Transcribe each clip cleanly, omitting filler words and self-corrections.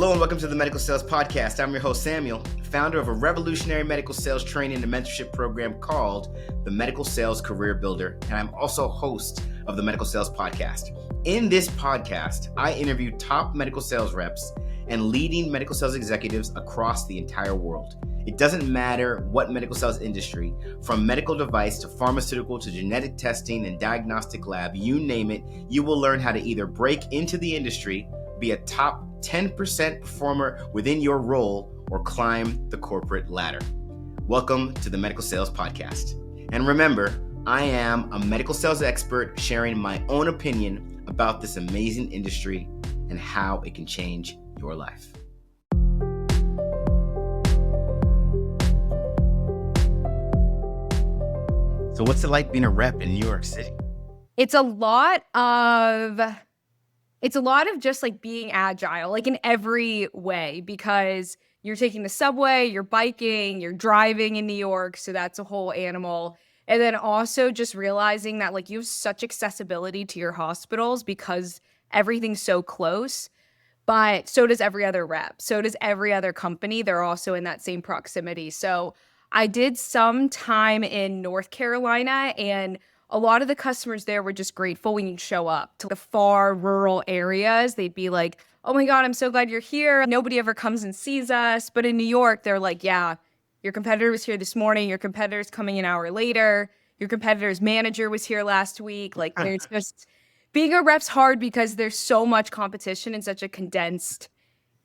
Hello and welcome to the Medical Sales Podcast. I'm your host, Samuel, founder of a revolutionary medical sales training and mentorship program called the Medical Sales Career Builder, and I'm also host of the Medical Sales Podcast. In this podcast, I interview top medical sales reps and leading medical sales executives across the entire world. It doesn't matter what medical sales industry, from medical device to pharmaceutical to genetic testing and diagnostic lab, you name it, you will learn how to either break into the industry, be a top 10% performer within your role, or climb the corporate ladder. Welcome to the Medical Sales Podcast. And remember, I am a medical sales expert sharing my own opinion about this amazing industry and how it can change your life. So what's it like being a rep in New York City? It's a lot of just like being agile, like in every way, because you're taking the subway, you're biking, you're driving in New York. So that's a whole animal. And then also just realizing that like you have such accessibility to your hospitals because everything's so close, but so does every other rep. So does every other company. They're also in that same proximity. So I did some time in North Carolina, and a lot of the customers there were just grateful when you show up to the far rural areas. They'd be like, oh my God, I'm so glad you're here. Nobody ever comes and sees us. But in New York, they're like, yeah, your competitor was here this morning. Your competitor's coming an hour later. Your competitor's manager was here last week. Like there's just, being a rep's hard because there's so much competition in such a condensed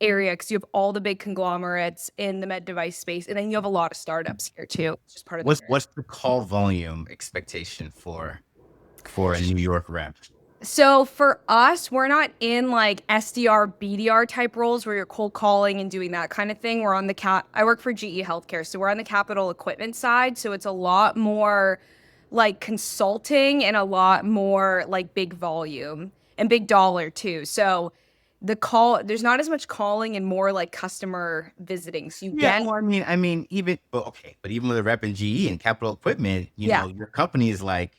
area, because you have all the big conglomerates in the med device space, and then you have a lot of startups here too. It's just part of What's the call volume expectation for a New York rep? So for us, we're not in like SDR, BDR type roles where you're cold calling and doing that kind of thing. We're on I work for GE Healthcare, so we're on the capital equipment side. So it's a lot more like consulting and a lot more like big volume and big dollar too. So there's not as much calling and more like customer visiting. So Well, I mean, even with a rep in GE and capital equipment, you know, your company is like,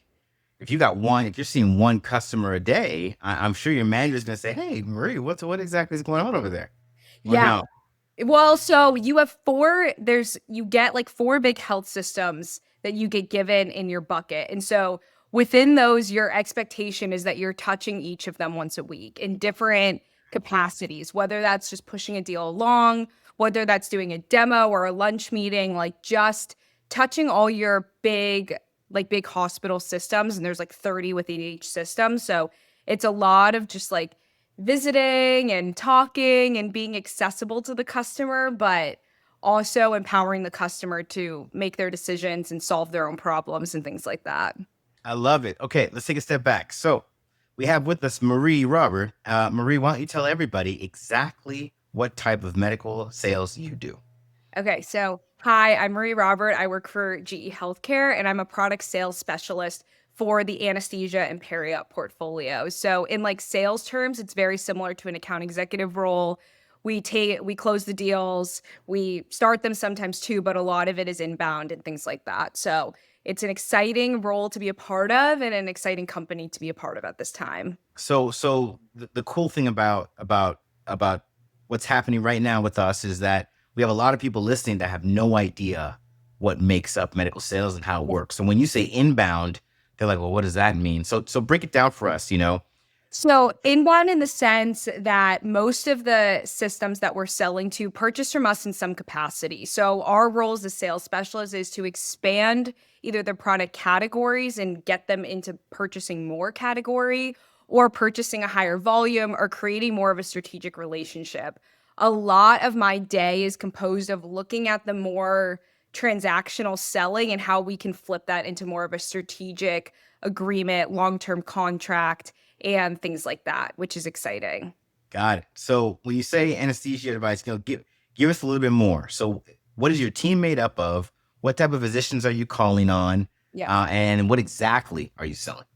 if you're seeing one customer a day, I'm sure your manager's gonna say, "Hey, Marie, what exactly is going on over there?" Yeah. Well, so you have you get like 4 big health systems that you get given in your bucket. And so within those, your expectation is that you're touching each of them once a week in different capacities, whether that's just pushing a deal along, whether that's doing a demo or a lunch meeting, like just touching all your big hospital systems. And there's like 30 within each system. So it's a lot of just like visiting and talking and being accessible to the customer, but also empowering the customer to make their decisions and solve their own problems and things like that. I love it. Okay, let's take a step back. So we have with us Marie Robert. Marie, why don't you tell everybody exactly what type of medical sales you do? Okay, so hi, I'm Marie Robert. I work for GE Healthcare, and I'm a product sales specialist for the anesthesia and peri-op portfolio. So in like sales terms, it's very similar to an account executive role. We close the deals, we start them sometimes too, but a lot of it is inbound and things like that. So it's an exciting role to be a part of and an exciting company to be a part of at this time. So the cool thing about what's happening right now with us is that we have a lot of people listening that have no idea what makes up medical sales and how it works. So when you say inbound, they're like, well, what does that mean? So break it down for us, you know. So inbound in the sense that most of the systems that we're selling to purchase from us in some capacity. So our role as a sales specialist is to expand either the product categories and get them into purchasing more category, or purchasing a higher volume, or creating more of a strategic relationship. A lot of my day is composed of looking at the more transactional selling and how we can flip that into more of a strategic agreement, long-term contract, and things like that, which is exciting. Got it. So when you say anesthesia device, give us a little bit more. So what is your team made up of? What type of physicians are you calling on? And what exactly are you selling?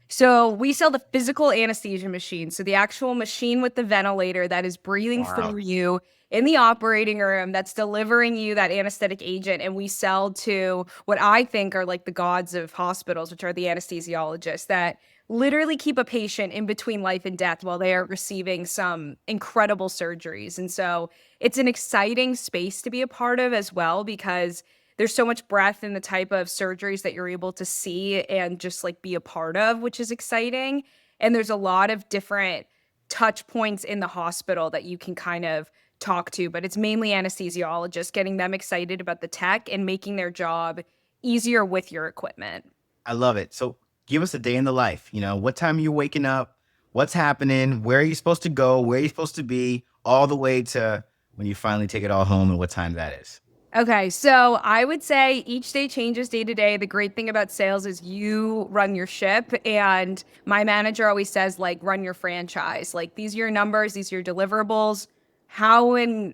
So we sell the physical anesthesia machine. So the actual machine with the ventilator that is breathing through you in the operating room, that's delivering you that anesthetic agent. And we sell to what I think are like the gods of hospitals, which are the anesthesiologists that literally keep a patient in between life and death while they are receiving some incredible surgeries. And so it's an exciting space to be a part of as well, because there's so much breadth in the type of surgeries that you're able to see and just like be a part of, which is exciting. And there's a lot of different touch points in the hospital that you can kind of talk to, but it's mainly anesthesiologists, getting them excited about the tech and making their job easier with your equipment. I love it. So give us a day in the life. What time are you waking up? What's happening? Where are you supposed to go? Where are you supposed to be? All the way to when you finally take it all home and what time that is. Okay, so I would say each day changes day to day. The great thing about sales is you run your ship, and my manager always says, like, run your franchise. Like, these are your numbers, these are your deliverables. How you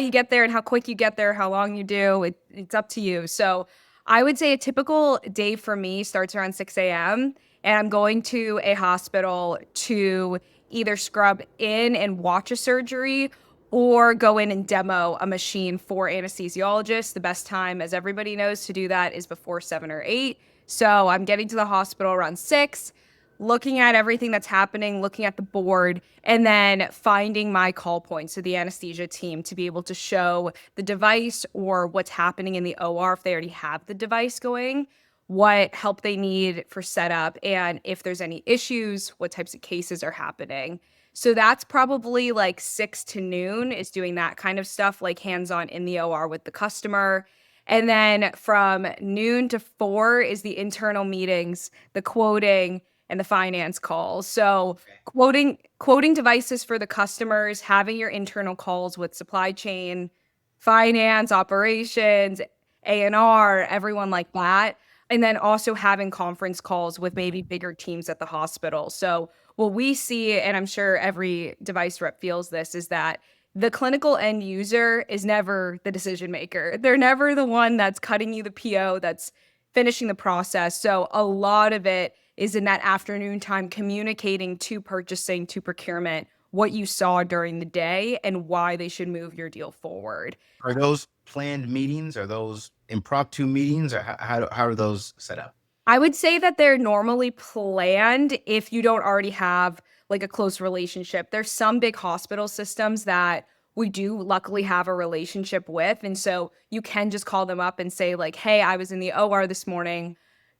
get there and how quick you get there, how long you do, it's up to you. So I would say a typical day for me starts around 6 a.m. and I'm going to a hospital to either scrub in and watch a surgery or go in and demo a machine for anesthesiologists. The best time, as everybody knows, to do that is before 7 or 8. So I'm getting to the hospital around 6, looking at everything that's happening, looking at the board, and then finding my call points to the anesthesia team to be able to show the device or what's happening in the OR if they already have the device going, what help they need for setup, and if there's any issues, what types of cases are happening. So that's probably like 6 to noon is doing that kind of stuff, like hands-on in the OR with the customer. And then from noon to 4 is the internal meetings, the quoting, and the finance calls. So quoting devices for the customers, having your internal calls with supply chain, finance, operations, A&R, everyone like that. And then also having conference calls with maybe bigger teams at the hospital. So what we see, and I'm sure every device rep feels this, is that the clinical end user is never the decision maker. They're never the one that's cutting you the PO, that's finishing the process. So a lot of it is in that afternoon time communicating to purchasing, to procurement, what you saw during the day and why they should move your deal forward. Are those planned meetings? Are those impromptu meetings? Or how are those set up? I would say that they're normally planned if you don't already have like a close relationship. There's some big hospital systems that we do luckily have a relationship with. And so you can just call them up and say, like, hey, I was in the OR this morning.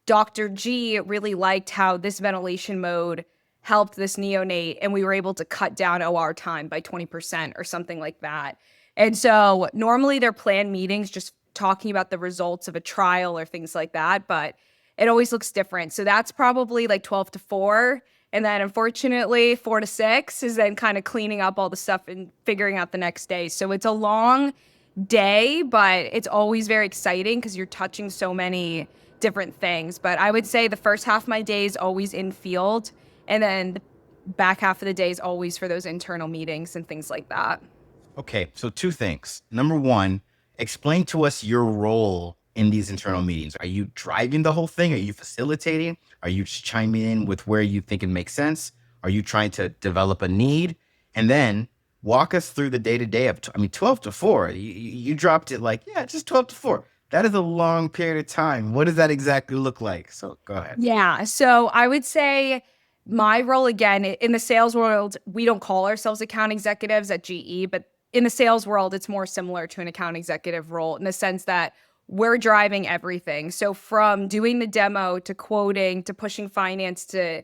Dr. G really liked how this ventilation mode helped this neonate, and we were able to cut down OR time by 20% or something like that. And so normally they're planned meetings just talking about the results of a trial or things like that, but it always looks different. So that's probably like 12 to 4. And then unfortunately, 4 to 6 is then kind of cleaning up all the stuff and figuring out the next day. So it's a long day, but it's always very exciting because you're touching so many different things. But I would say the first half of my day is always in field, and then the back half of the day is always for those internal meetings and things like that. Okay, so 2 things. Number one, explain to us your role in these internal meetings. Are you driving the whole thing? Are you facilitating? Are you just chiming in with where you think it makes sense? Are you trying to develop a need? And then walk us through the day to day of, 12 to 4. You dropped it like, yeah, just 12 to 4. That is a long period of time. What does that exactly look like? So go ahead. Yeah. So I would say my role, again, in the sales world, we don't call ourselves account executives at GE, but in the sales world, it's more similar to an account executive role in the sense that we're driving everything. So from doing the demo to quoting to pushing finance to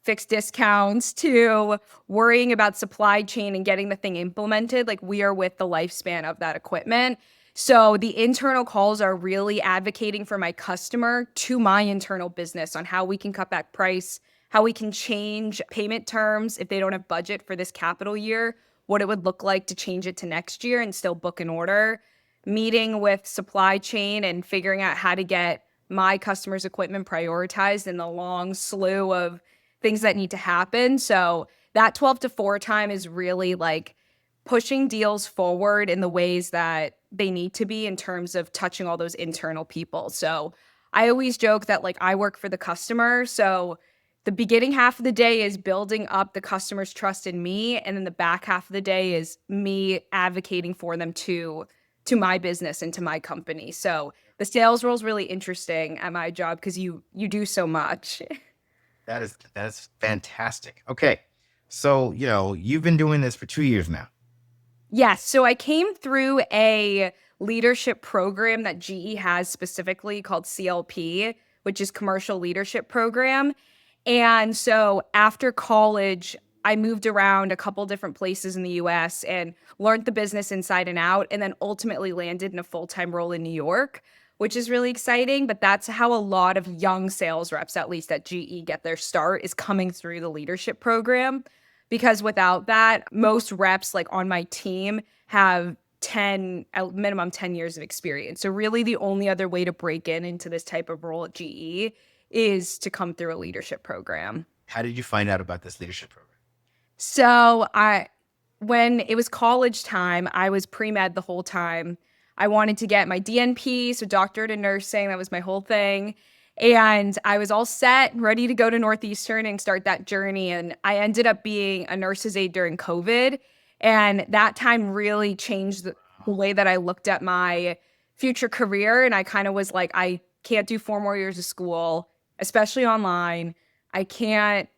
fix discounts to worrying about supply chain and getting the thing implemented, like we are with the lifespan of that equipment. So the internal calls are really advocating for my customer to my internal business on how we can cut back price, how we can change payment terms if they don't have budget for this capital year, what it would look like to change it to next year and still book an order, meeting with supply chain and figuring out how to get my customers' equipment prioritized in the long slew of things that need to happen. So that 12 to 4 time is really like pushing deals forward in the ways that they need to be in terms of touching all those internal people. So I always joke that like I work for the customer. So the beginning half of the day is building up the customer's trust in me. And then the back half of the day is me advocating for them to my business and to my company. So the sales role is really interesting at my job because you do so much. That is fantastic. Okay. So, you've been doing this for 2 years now. Yes. So I came through a leadership program that GE has specifically called CLP, which is Commercial Leadership Program. And so after college, I moved around a couple different places in the US and learned the business inside and out, and then ultimately landed in a full-time role in New York, which is really exciting. But that's how a lot of young sales reps, at least at GE, get their start, is coming through the leadership program. Because without that, most reps like on my team have 10, at minimum 10 years of experience. So really the only other way to break into this type of role at GE is to come through a leadership program. How did you find out about this leadership program? So when it was college time, I was pre-med the whole time. I wanted to get my DNP, so doctorate in nursing. That was my whole thing. And I was all set, ready to go to Northeastern and start that journey. And I ended up being a nurse's aide during COVID. And that time really changed the way that I looked at my future career. And I kind of was like, I can't do 4 more years of school, especially online. I can't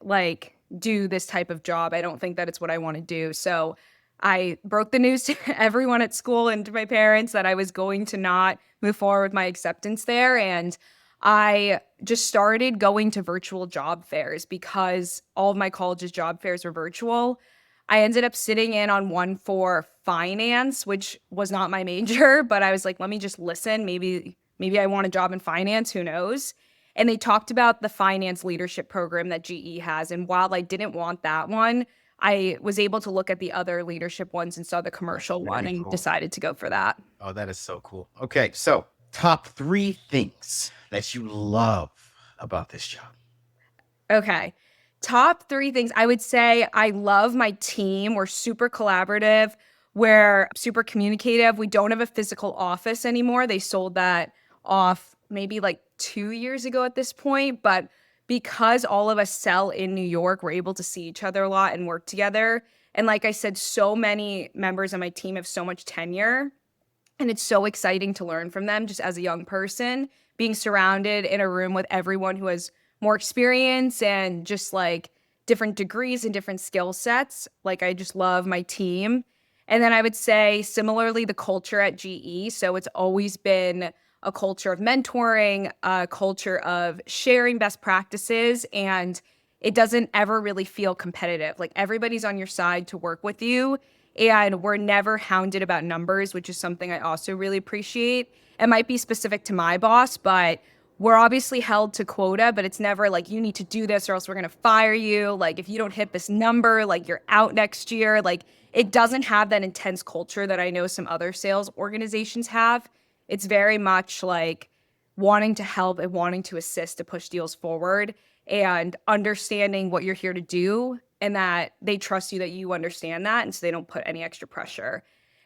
do this type of job. I don't think that it's what I want to do. So I broke the news to everyone at school and to my parents that I was going to not move forward with my acceptance there. And I just started going to virtual job fairs because all of my college's job fairs were virtual. I ended up sitting in on one for finance, which was not my major, but I was like, let me just listen. Maybe I want a job in finance. Who knows? And they talked about the finance leadership program that GE has. And while I didn't want that one, I was able to look at the other leadership ones and saw the commercial one and decided to go for that. Oh, that is so cool. Okay. So top 3 things that you love about this job. Okay. Top 3 things. I would say I love my team. We're super collaborative. We're super communicative. We don't have a physical office anymore. They sold that off maybe 2 years ago at this point. But because all of us sell in New York, we're able to see each other a lot and work together. And like I said, so many members on my team have so much tenure. And it's so exciting to learn from them just as a young person, being surrounded in a room with everyone who has more experience and just different degrees and different skill sets. I just love my team. And then I would say similarly, the culture at GE. So it's always been a culture of mentoring, a culture of sharing best practices, and it doesn't ever really feel competitive. Everybody's on your side to work with you. And we're never hounded about numbers, which is something I also really appreciate. It might be specific to my boss, but we're obviously held to quota, but it's never you need to do this or else we're going to fire you. If you don't hit this number, you're out next year. It doesn't have that intense culture that I know some other sales organizations have. It's very much wanting to help and wanting to assist to push deals forward and understanding what you're here to do, and that they trust you that you understand that, and so they don't put any extra pressure.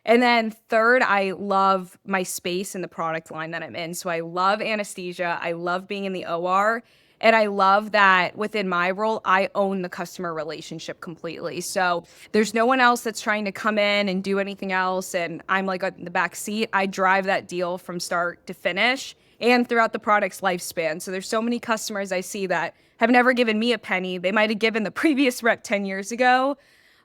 And then third, I love my space and the product line that I'm in. So I love anesthesia. I love being in the OR. And I love that within my role, I own the customer relationship completely. So there's no one else that's trying to come in and do anything else. And I'm in the back seat. I drive that deal from start to finish and throughout the product's lifespan. So there's so many customers I see that have never given me a penny. They might have given the previous rep 10 years ago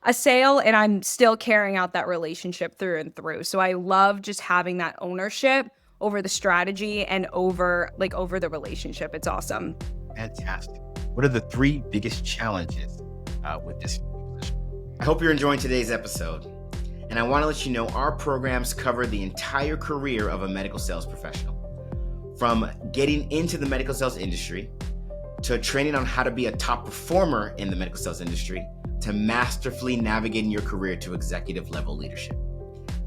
a sale, and I'm still carrying out that relationship through and through. So I love just having that ownership over the strategy and over the relationship. It's awesome. Fantastic. What are the 3 biggest challenges with this position? I hope you're enjoying today's episode. And I want to let you know our programs cover the entire career of a medical sales professional. From getting into the medical sales industry, to training on how to be a top performer in the medical sales industry, to masterfully navigating your career to executive level leadership.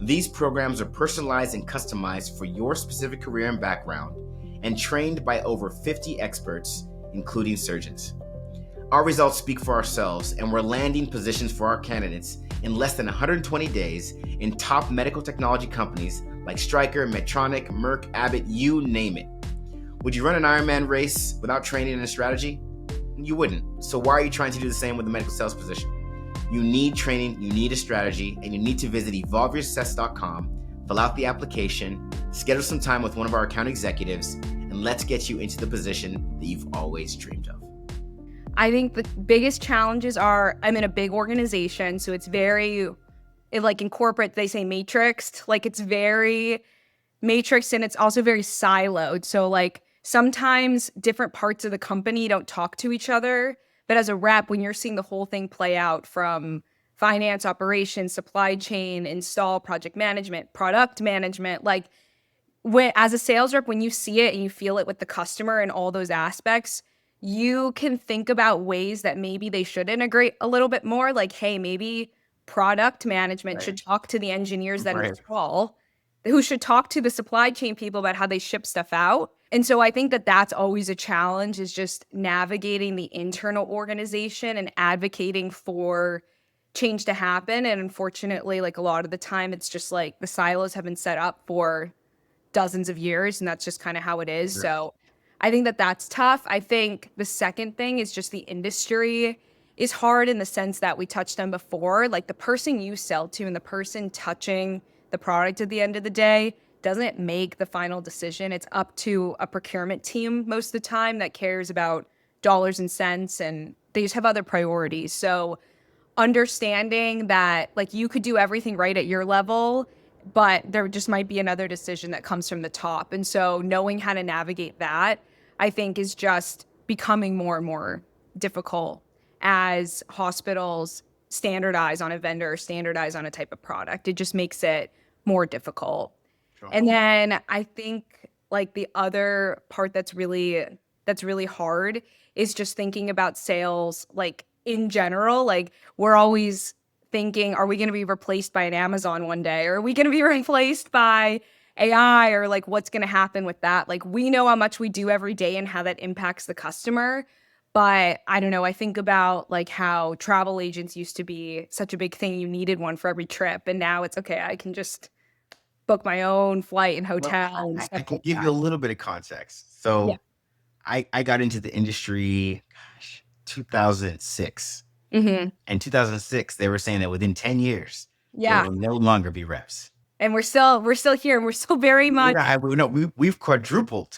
These programs are personalized and customized for your specific career and background, and trained by over 50 experts, including surgeons. Our results speak for ourselves, and we're landing positions for our candidates in less than 120 days in top medical technology companies like Stryker, Medtronic, Merck, Abbott, you name it. Would you run an Ironman race without training and a strategy? You wouldn't. So why are you trying to do the same with a medical sales position? You need training, you need a strategy, and you need to visit evolveyoursuccess.com, fill out the application, schedule some time with one of our account executives, and let's get you into the position that you've always dreamed of. I think the biggest challenges are I'm in a big organization, so it's very like in corporate they say matrixed, like it's very matrix and it's also very siloed. So like sometimes different parts of the company don't talk to each other, but as a rep when you're seeing the whole thing play out from finance, operations, supply chain, install, project management, product management, like when as a sales rep when you see it and you feel it with the customer and all those aspects, you can think about ways that maybe they should integrate a little bit more, like hey, maybe product management Right. should talk to the engineers that Right. install, who should talk to the supply chain people about how they ship stuff out. And so I think that that's always a challenge, is just navigating the internal organization and advocating for change to happen. And unfortunately, like a lot of the time it's just like the silos have been set up for dozens of years, and that's just kind of how it is. Sure. So I think that that's tough. I think the second thing is just the industry is hard in the sense that we touched on before. Like the person you sell to and the person touching the product at the end of the day doesn't make the final decision. It's up to a procurement team most of the time that cares about dollars and cents, and they just have other priorities. So understanding that like you could do everything right at your level, but there just might be another decision that comes from the top. And so knowing how to navigate that, I think, is just becoming more and more difficult as hospitals standardize on a vendor, standardize on a type of product. It just makes it more difficult. Sure. And then I think like the other part that's really hard is just thinking about sales like in general. Like we're always thinking, are we going to be replaced by an Amazon one day? Or are we going to be replaced by AI? Or like what's going to happen with that? Like we know how much we do every day and how that impacts the customer. But I don't know, I think about like how travel agents used to be such a big thing. You needed one for every trip. And now it's okay, I can just book my own flight and Well, hotel and I stuff can like give you a that. little bit of context. Yeah. So I got into the industry, 2006. Hmm. In 2006, they were saying that within 10 years, there Yeah. will no longer be reps. And we're still here and we're still very much. We've quadrupled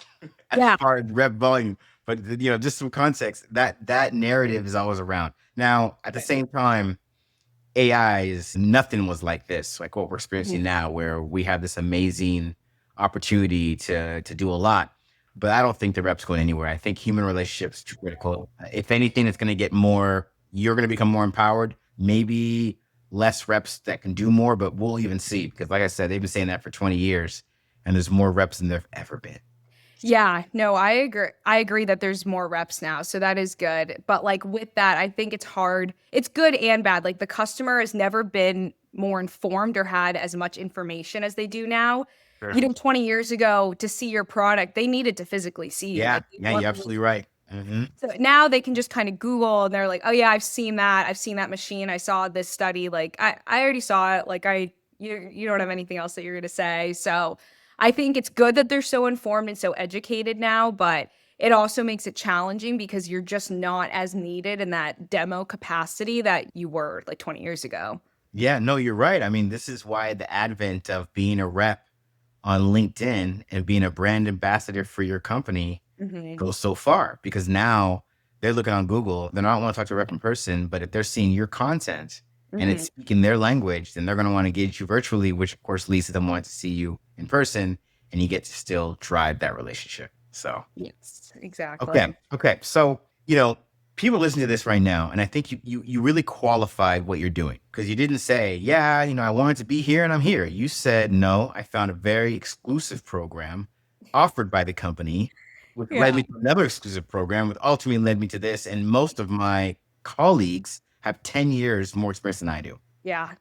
as Yeah. far as rep volume. But just some context, that narrative is always around. Now, at the same time, AI is nothing was like this, like what we're experiencing Mhm. now, where we have this amazing opportunity to do a lot. But I don't think the rep's going anywhere. I think human relationships are critical. If anything, it's going to get more. You're going to become more empowered. Maybe less reps that can do more, but we'll even see. Because, like I said, they've been saying that for 20 years, and there's more reps than there've ever been. Yeah, no, I agree. I agree that there's more reps now. So that is good. But like with that, I think it's hard. It's good and bad. Like the customer has never been more informed or had as much information as they do now. Sure. 20 years ago to see your product, they needed to physically see you. Yeah, Like they yeah, you're absolutely right. Mm-hmm. So now they can just kind of Google and they're like, oh yeah, I've seen that. I've seen that machine. I saw this study. Like I already saw it. Like you don't have anything else that you're gonna say. So I think it's good that they're so informed and so educated now, but it also makes it challenging because you're just not as needed in that demo capacity that you were like 20 years ago. Yeah, no, you're right. I mean, this is why the advent of being a rep on LinkedIn and being a brand ambassador for your company Hmm. goes so far, because now they're looking on Google. They don't want to talk to a rep in person, but if they're seeing your content and Hmm. it's speaking their language, then they're going to want to engage you virtually, which of course leads to them wanting to see you in person, and you get to still drive that relationship. So, Yes, exactly. okay. So, people listening to this right now, and I think you really qualified what you're doing, because you didn't say, yeah, I wanted to be here and I'm here. You said, no, I found a very exclusive program offered by the company, which led Yeah. me to another exclusive program, which ultimately led me to this. And most of my colleagues have 10 years more experience than I do. Yeah.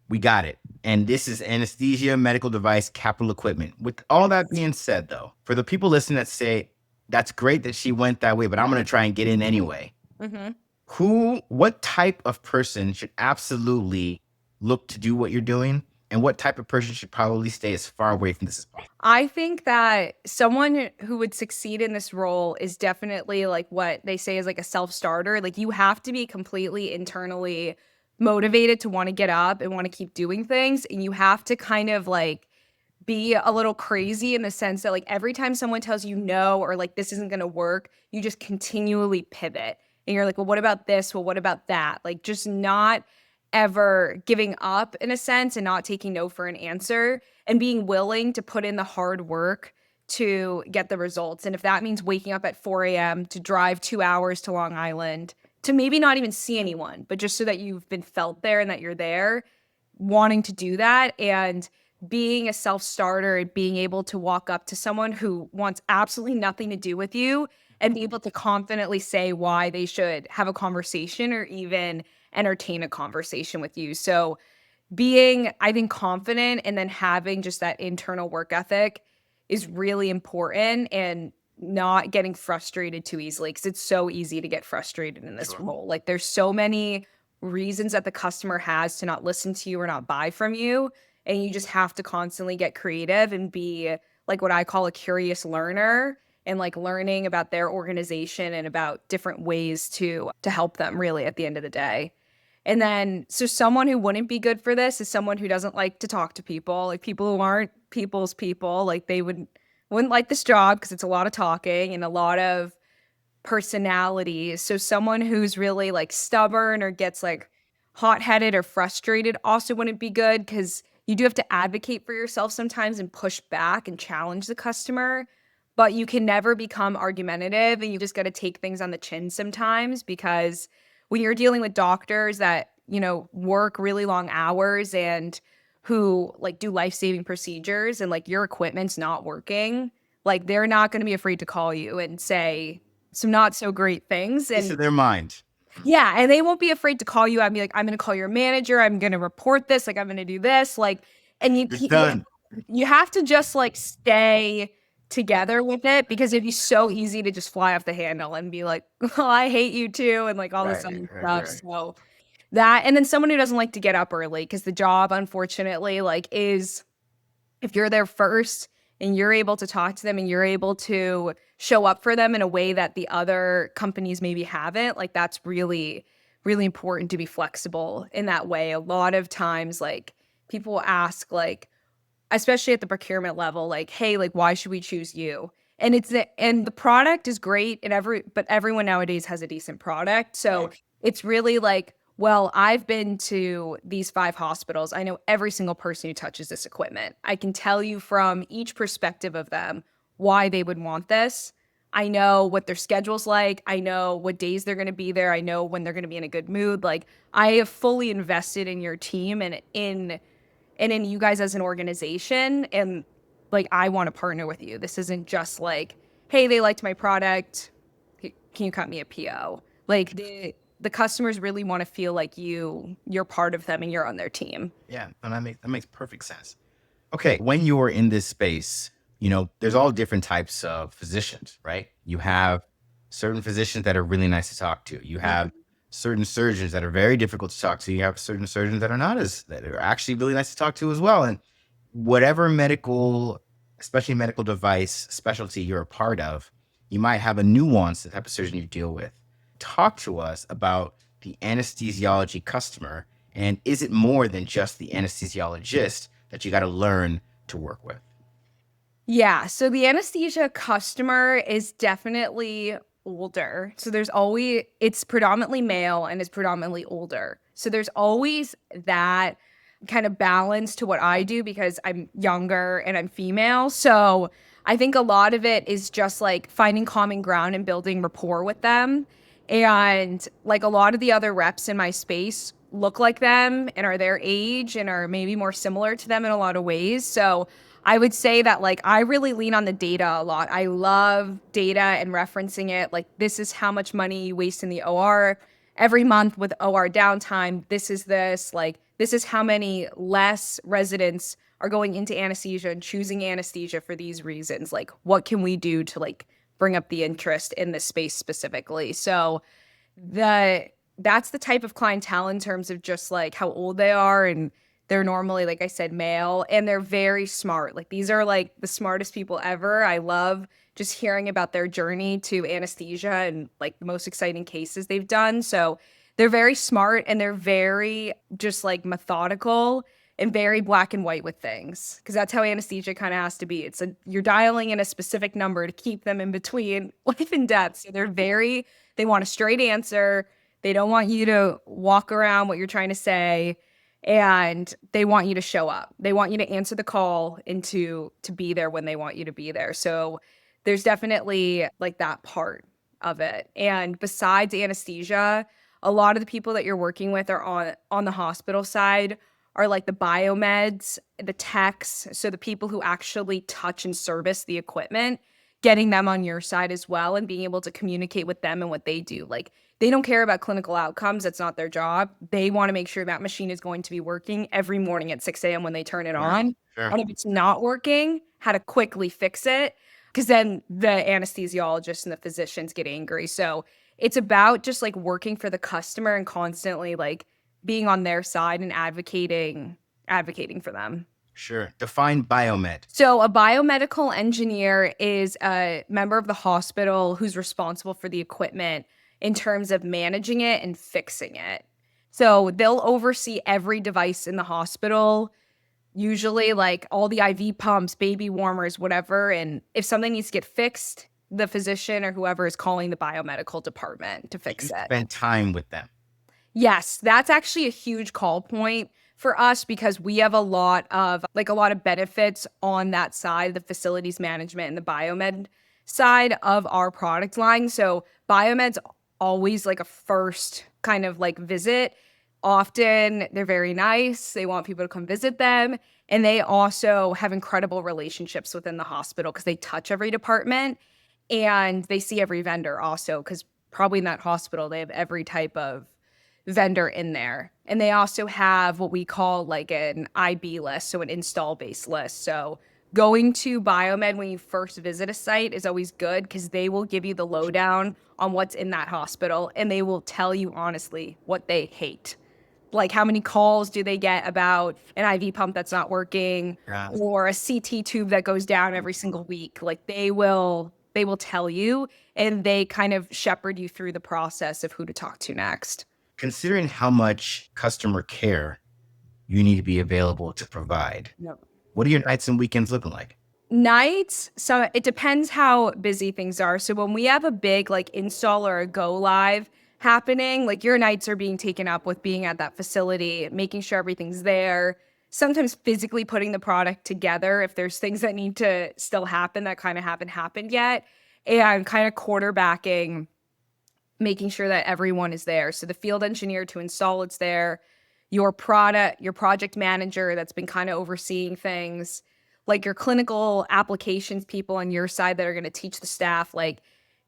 We got it. And this is anesthesia, medical device, capital equipment. With all that being said, though, for the people listening that say, that's great that she went that way, but I'm going to try and get in anyway. Hmm. What type of person should absolutely look to do what you're doing? And what type of person should probably stay as far away from this as possible? I think that someone who would succeed in this role is definitely like what they say is like a self-starter. Like you have to be completely internally motivated to want to get up and want to keep doing things. And you have to kind of like be a little crazy in the sense that like every time someone tells you no or like this isn't going to work, you just continually pivot. and you're like, well, what about this? Well, what about that? Like, just not ever giving up in a sense and not taking no for an answer, and being willing to put in the hard work to get the results. And if that means waking up at 4 a.m. to drive 2 hours to Long Island to maybe not even see anyone, but just so that you've been felt there and that you're there, wanting to do that, and being a self-starter and being able to walk up to someone who wants absolutely nothing to do with you and be able to confidently say why they should have a conversation or even entertain a conversation with you. So being, I think, confident and then having just that internal work ethic is really important, and not getting frustrated too easily, because it's so easy to get frustrated in this Sure. role. Like, there's so many reasons that the customer has to not listen to you or not buy from you, and you just have to constantly get creative and be like what I call a curious learner, and like learning about their organization and about different ways to help them really at the end of the day. And then, so someone who wouldn't be good for this is someone who doesn't like to talk to people, like people who aren't people's people. Like, they wouldn't like this job because it's a lot of talking and a lot of personalities. So someone who's really like stubborn or gets like hot-headed or frustrated also wouldn't be good, because you do have to advocate for yourself sometimes and push back and challenge the customer, but you can never become argumentative, and you just got to take things on the chin sometimes, because when you're dealing with doctors that, work really long hours and who like do life-saving procedures, and like your equipment's not working, like they're not going to be afraid to call you and say some not so great things. Piece of And their mind. yeah, and they won't be afraid to call you out and be like, I'm going to call your manager, I'm going to report this, like I'm going to do this, like, and You're done. you have to just like stay together with it, because it'd be so easy to just fly off the handle and be like, well, I hate you too, and like all this other stuff. So that, and then someone who doesn't like to get up early, because the job, unfortunately, like, is, if you're there first and you're able to talk to them and you're able to show up for them in a way that the other companies maybe haven't, like, that's really, really important to be flexible in that way. A lot of times, like, people will ask, like, especially at the procurement level, like, hey, like, why should we choose you? And and the product is great, and but everyone nowadays has a decent product. So it's really like, well, I've been to these 5 hospitals. I know every single person who touches this equipment. I can tell you from each perspective of them why they would want this. I know what their schedule's like. I know what days they're going to be there. I know when they're going to be in a good mood. Like, I have fully invested in your team and in you guys as an organization, and like, I want to partner with you. This isn't just like, hey, they liked my product, can you cut me a PO? Like, the customers really want to feel like you're part of them and you're on their team. Yeah, and that makes perfect sense. Okay, when you're in this space, there's all different types of physicians, right? You have certain physicians that are really nice to talk to. You have certain surgeons that are very difficult to talk to. You have certain surgeons that are actually really nice to talk to as well. And whatever medical, especially medical device specialty you're a part of, you might have a nuance, the type of surgeon you deal with. Talk to us about the anesthesiology customer, and is it more than just the anesthesiologist that you got to learn to work with? Yeah, so the anesthesia customer is definitely older. So it's predominantly male and it's predominantly older. So there's always that kind of balance to what I do, because I'm younger and I'm female. So I think a lot of it is just like finding common ground and building rapport with them. And like, a lot of the other reps in my space look like them and are their age and are maybe more similar to them in a lot of ways. So I would say that, like, I really lean on the data a lot. I love data and referencing it. Like, this is how much money you waste in the OR every month with OR downtime. This is how many less residents are going into anesthesia and choosing anesthesia for these reasons. Like, what can we do to like bring up the interest in this space specifically? So that's the type of clientele in terms of just like how old they are, and they're normally, like I said, male, and they're very smart. Like, these are like the smartest people ever. I love just hearing about their journey to anesthesia and like the most exciting cases they've done. So they're very smart, and they're very just like methodical and very black and white with things, because that's how anesthesia kind of has to be. You're dialing in a specific number to keep them in between life and death. So they're very They want a straight answer. They don't want you to walk around what you're trying to say, and they want you to show up. They want you to answer the call and to be there when they want you to be there. So there's definitely like that part of it. And besides anesthesia, a lot of the people that you're working with are on the hospital side are like the biomeds, the techs, so the people who actually touch and service the equipment, getting them on your side as well and being able to communicate with them and what they do. Like they don't care about clinical outcomes. That's not their job. They want to make sure that machine is going to be working every morning at 6 a.m. when they turn it on. Sure. And if it's not working, how to quickly fix it. Because then the anesthesiologist and the physicians get angry. So it's about just like working for the customer and constantly like being on their side and advocating for them. Sure. Define biomed. So a biomedical engineer is a member of the hospital who's responsible for the equipment in terms of managing it and fixing it. So they'll oversee every device in the hospital, usually like all the IV pumps, baby warmers, whatever. And if something needs to get fixed, the physician or whoever is calling the biomedical department to fix it. Spend time with them. Yes, that's actually a huge call point for us because we have a lot of benefits on that side, the facilities management and the biomed side of our product line. So biomed's always like a first kind of like visit. Often they're very nice. They want people to come visit them. And they also have incredible relationships within the hospital because they touch every department and they see every vendor also because probably in that hospital, they have every type of vendor in there. And they also have what we call like an IB list, so an install-based list. So going to Biomed when you first visit a site is always good because they will give you the lowdown on what's in that hospital and they will tell you honestly what they hate. Like how many calls do they get about an IV pump that's not working or a CT tube that goes down every single week? Like they will tell you and they kind of shepherd you through the process of who to talk to next. Considering how much customer care you need to be available to provide, what are your nights and weekends looking like? Nights, so it depends how busy things are. So when we have a big like install or a go live happening, like your nights are being taken up with being at that facility, making sure everything's there, sometimes physically putting the product together if there's things that need to still happen that kind of haven't happened yet, and kind of quarterbacking, making sure that everyone is there. So the field engineer to install it's there, your project manager that's been kind of overseeing things, like your clinical applications people on your side that are going to teach the staff. Like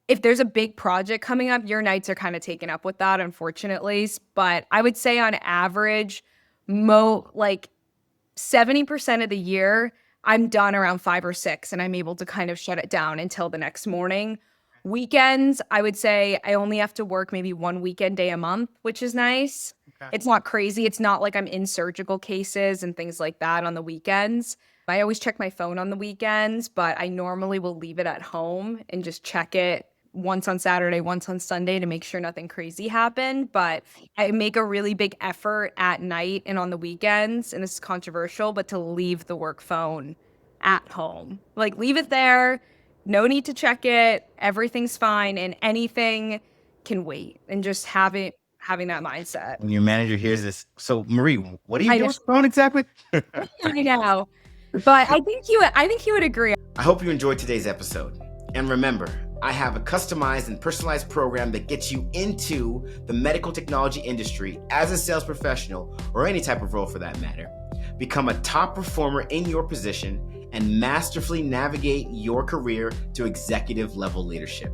if there's a big project coming up, your nights are kind of taken up with that, unfortunately. But I would say on average, like 70% of the year, I'm done around 5 or 6 and I'm able to kind of shut it down until the next morning. Weekends, I would say I only have to work maybe 1 weekend day a month, which is nice. Okay. It's not crazy. It's not like I'm in surgical cases and things like that on the weekends. I always check my phone on the weekends, but I normally will leave it at home and just check it once on Saturday, once on Sunday to make sure nothing crazy happened. But I make a really big effort at night and on the weekends, and this is controversial, but to leave the work phone at home. Like leave it there. No need to check it. Everything's fine and anything can wait, and just having that mindset. When your manager hears this, so Marie, what do you do with the phone exactly? I know, but I think you would agree. I hope you enjoyed today's episode. And remember, I have a customized and personalized program that gets you into the medical technology industry as a sales professional or any type of role for that matter. Become a top performer in your position and masterfully navigate your career to executive level leadership.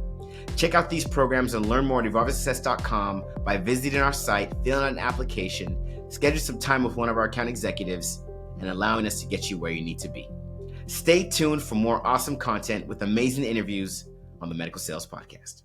Check out these programs and learn more at evolvesuccess.com by visiting our site, filling out an application, schedule some time with one of our account executives, and allowing us to get you where you need to be. Stay tuned for more awesome content with amazing interviews on the Medical Sales Podcast.